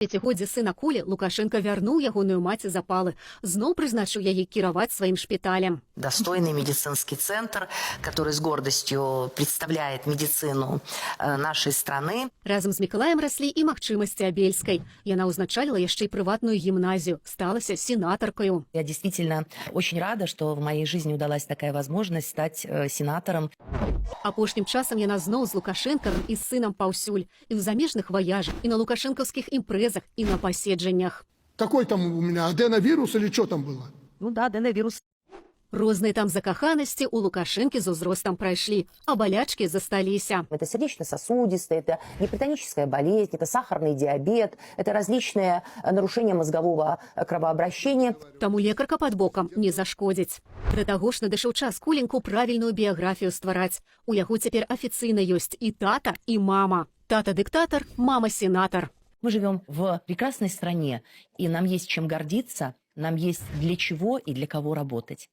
Пяцігоддзе сына Колі Лукашенко вярнуў ягоную маці запалы, зноў прызначыў яе кіраваць сваім шпіталем. Достойный медицинский центр, который с гордостью представляет медицину нашей страны. Разам з Мікалаем раслі і магчымасці Абельскай. Яна ўзначаліла яшчэ і прыватную гімназію, сталася сенатаркаю. Я действительно очень рада, что в моей жизни удалась такая возможность стать сенатором. Апошнім часам яна зноў з Лукашэнкавым і з сынам паўсюль, і ў замежных ваяжах, і на лукашэнкаўскіх імпрэзах, і на паседжаннях. Какой там у меня, аденовирус или что там было? Ну да, аденовирус. Розныя там закаханасці у Лукашэнкі з узростам прайшлі, а балячкі засталіся. Это сердечно-сосудистая, это гипертоническая болезнь, это сахарный диабет, это различные нарушения мозгового кровообращения. Таму лекарка пад бокам не зашкодзіць. Да таго ж надышоў час Коленьку правільную біяграфію ствараць. У яго цяпер афіцыйна ёсць і тата, і мама. Тата-дыктатар, мама-сенатар. Мы живем в прекрасной стране, и нам есть чем гордиться, нам есть для чего и для кого работать.